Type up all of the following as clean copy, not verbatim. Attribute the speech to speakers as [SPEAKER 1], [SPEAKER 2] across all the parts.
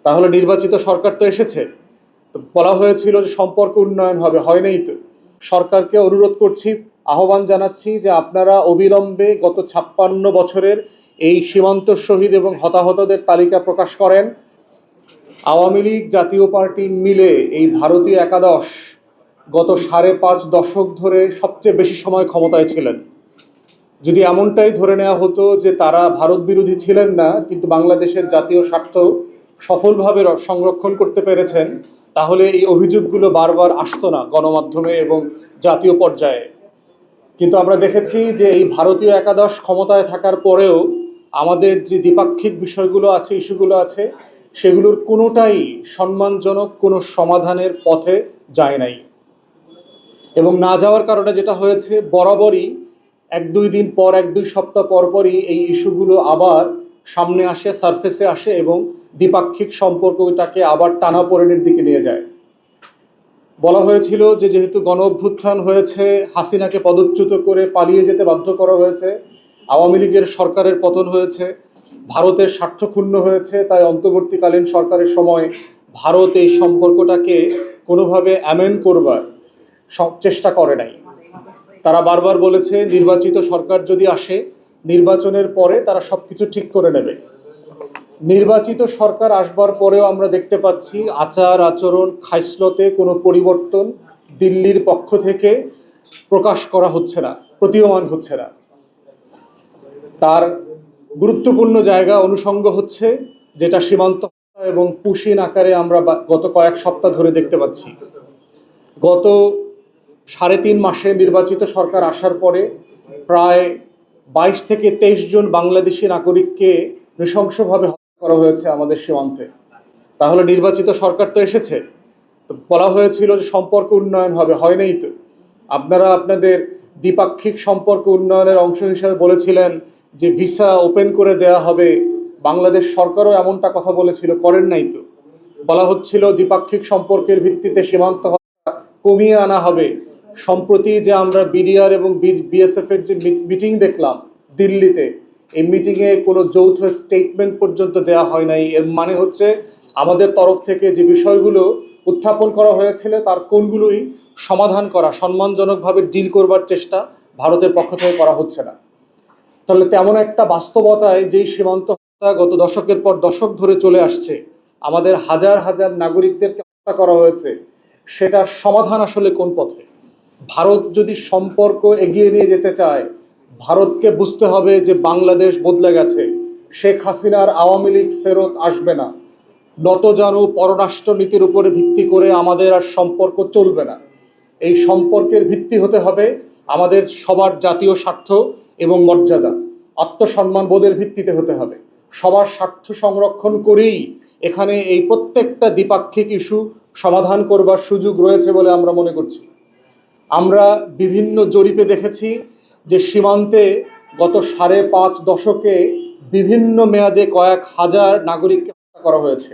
[SPEAKER 1] তাহলে নির্বাচিত সরকার তো এসেছে, তো বলা হয়েছিল যে সম্পর্ক উন্নয়ন হবে, হয় নাই তো। সরকারকে অনুরোধ করছি, আহ্বান জানাচ্ছি যে আপনারা অবিলম্বে গত 56 বছরের এই সীমান্ত শহীদ এবং হতাহতদের তালিকা প্রকাশ করেন। আওয়ামী লীগ জাতীয় পার্টি মিলে এই ভারতীয় একাদশ গত 5.5 দশক ধরে সবচেয়ে বেশি সময় ক্ষমতায় ছিলেন। যদি এমনটাই ধরে নেওয়া হতো যে তারা ভারত বিরোধী ছিলেন না, কিন্তু বাংলাদেশের জাতীয় স্বার্থ সফলভাবে সংরক্ষণ করতে পেরেছেন, তাহলে এই অভিযোগগুলো বারবার আসতো না গণমাধ্যমে এবং জাতীয় পর্যায়ে। কিন্তু আমরা দেখেছি যে এই ভারতীয় একাদশ ক্ষমতায় থাকার পরেও আমাদের যে দ্বিপাক্ষিক বিষয়গুলো আছে, ইস্যুগুলো আছে, সেগুলোর কোনোটাই সম্মানজনক কোনো সমাধানের পথে যায় নাই। এবং না যাওয়ার কারণে যেটা হয়েছে, বরাবরই 1-2 দিন পর, 1-2 সপ্তাহ পরপরই এই ইস্যুগুলো আবার সামনে আসে, সারফেসে আসে এবং দ্বিপাক্ষিক সম্পর্কটাকে আবার টানাপোড়েনের দিকে নিয়ে যায়। বলা হয়েছিল যে যেহেতু গণ অভ্যুত্থান হয়েছে, হাসিনাকে পদচ্যুত করে পালিয়ে যেতে বাধ্য করা হয়েছে, আওয়ামী লীগের সরকারের পতন হয়েছে, ভারতের স্বার্থ ক্ষুণ্ণ হয়েছে, তাই অন্তর্বর্তীকালীন সরকারের সময় ভারত এই সম্পর্কটাকে কোনোভাবে অ্যামেন্ড করবার চেষ্টা করে নাই। তারা বারবার বলেছে নির্বাচিত সরকার যদি আসে, নির্বাচনের পরে তারা সবকিছু ঠিক করে নেবে। নির্বাচিত সরকার আসবার পরেও আমরা দেখতে পাচ্ছি আচার আচরণ খাইসলতে কোনো পরিবর্তন দিল্লির পক্ষ থেকে প্রকাশ করা হচ্ছে না, প্রতীয়মান হচ্ছে না। তার গুরুত্বপূর্ণ জায়গা অনুষঙ্গ হচ্ছে, যেটা সীমান্ত এবং পুশিন আকারে আমরা গত কয়েক সপ্তাহ ধরে দেখতে পাচ্ছি। গত 3.5 মাসে নির্বাচিত সরকার আসার পরে প্রায় 22 থেকে 23 জন বাংলাদেশি নাগরিককে নৃশংসভাবে হত্যা করা হয়েছে আমাদের সীমান্তে। তাহলে নির্বাচিত সরকার তো এসেছে, তো বলা হয়েছিল যে সম্পর্ক উন্নয়ন হবে, হয় নাই তো। আপনারা আপনাদের দ্বিপাক্ষিক সম্পর্ক উন্নয়নের অংশ হিসাবে বলেছিলেন যে ভিসা ওপেন করে দেয়া হবে, বাংলাদেশ সরকারও এমনটা কথা বলেছিল, করেন নাই তো। বলা হচ্ছিল দ্বিপাক্ষিক সম্পর্কের ভিত্তিতে সীমান্ত কমিয়ে আনা হবে। সম্প্রতি যে আমরা বিডিআর এবং বিএসএফ এর যে মিটিং দেখলাম দিল্লিতে, এই মিটিংয়ে কোনো যৌথ স্টেটমেন্ট পর্যন্ত দেওয়া হয় নাই। এর মানে হচ্ছে আমাদের তরফ থেকে যে বিষয়গুলো উত্থাপন করা হয়েছিল তার কোনগুলোই সমাধান করা, সম্মানজনকভাবে ডিল করবার চেষ্টা ভারতের পক্ষ থেকে করা হচ্ছে না। তাহলে তেমন একটা বাস্তবতায় যেই সীমান্ত হত্যা গত দশকের পর দশক ধরে চলে আসছে, আমাদের হাজার হাজার নাগরিকদেরকে হত্যা করা হয়েছে, সেটার সমাধান আসলে কোন পথে? ভারত যদি সম্পর্ক এগিয়ে নিয়ে যেতে চায়, ভারতকে বুঝতে হবে যে বাংলাদেশ বদলে গেছে, শেখ হাসিনার আওয়ামী লীগ ফেরত আসবে না। নতজানু পররাষ্ট্র নীতির উপরে ভিত্তি করে আমাদের আর সম্পর্ক চলবে না। এই সম্পর্কের ভিত্তি হতে হবে আমাদের সবার জাতীয় স্বার্থ এবং মর্যাদা, আত্মসম্মান বোধের ভিত্তিতে হতে হবে। সবার স্বার্থ সংরক্ষণ করেই এখানে এই প্রত্যেকটা দ্বিপাক্ষিক ইস্যু সমাধান করবার সুযোগ রয়েছে বলে আমরা মনে করছি। আমরা বিভিন্ন জরিপে দেখেছি যে সীমান্তে গত 5.5 দশকে বিভিন্ন মেয়াদে কয়েক হাজার নাগরিককে হত্যা করা হয়েছে।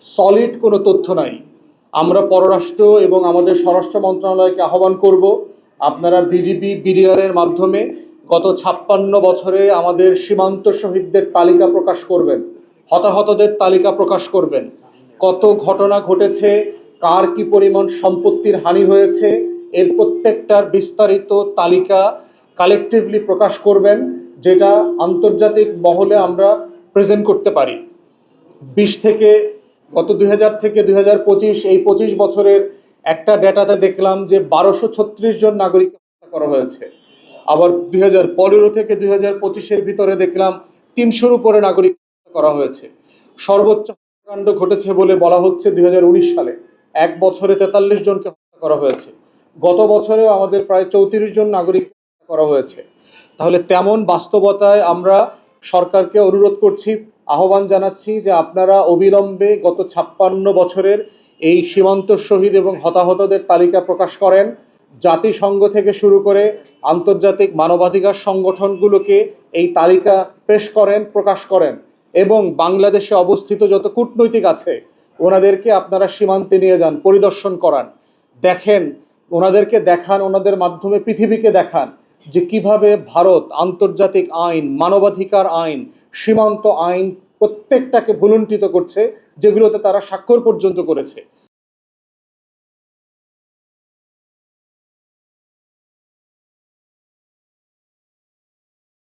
[SPEAKER 1] সলিড কোনো তথ্য নাই। আমরা পররাষ্ট্র এবং আমাদের স্বরাষ্ট্র মন্ত্রণালয়কে আহ্বান করব, আপনারা বিজিবি বিডিআর এর মাধ্যমে গত 56 বছরে আমাদের সীমান্ত শহীদদের তালিকা প্রকাশ করবেন, হতাহতদের তালিকা প্রকাশ করবেন, কত ঘটনা ঘটেছে, কার কি পরিমাণ সম্পত্তির হানি হয়েছে, এর প্রত্যেকটার বিস্তারিত তালিকা কালেকটিভলি প্রকাশ করবেন, যেটা আন্তর্জাতিক মহলে আমরা প্রেজেন্ট করতে পারি। 20 থেকে গত 2000 থেকে 2025 এই 25 বছরের একটা ডেটাতে দেখলাম যে 1236 জন নাগরিক হত্যা করা হয়েছে। আবার 2015 থেকে 2025-এর ভিতরে দেখলাম 300-র উপরে নাগরিক হত্যা করা হয়েছে। সর্বোচ্চ হত্যাকাণ্ড ঘটেছে বলে বলা হচ্ছে 2019 সালে, এক বছরে 43 জনকে হত্যা করা হয়েছে। গত বছরেও আমাদের প্রায় 34 জন নাগরিক হত্যা করা হয়েছে। তাহলে তেমন বাস্তবতায় আমরা সরকারকে অনুরোধ করছি, আহ্বান জানাচ্ছি যে আপনারা অবিলম্বে গত 56 বছরের এই সীমান্ত শহীদ এবং হতাহতদের তালিকা প্রকাশ করেন। জাতিসংঘ থেকে শুরু করে আন্তর্জাতিক মানবাধিকার সংগঠনগুলোকে এই তালিকা পেশ করেন, প্রকাশ করেন, এবং বাংলাদেশে অবস্থিত যত কূটনৈতিক আছে ওনাদেরকে আপনারা সীমান্তে নিয়ে যান, পরিদর্শন করান, দেখেন, ওনাদেরকে দেখান, ওনাদের মাধ্যমে পৃথিবীকে দেখান যে কিভাবে ভারত আন্তর্জাতিক আইন, মানবাধিকার আইন, সীমান্ত আইন প্রত্যেকটাকে ভুলুণ্ঠিত করছে, যেগুলোতে তারা স্বাক্ষর পর্যন্ত করেছে।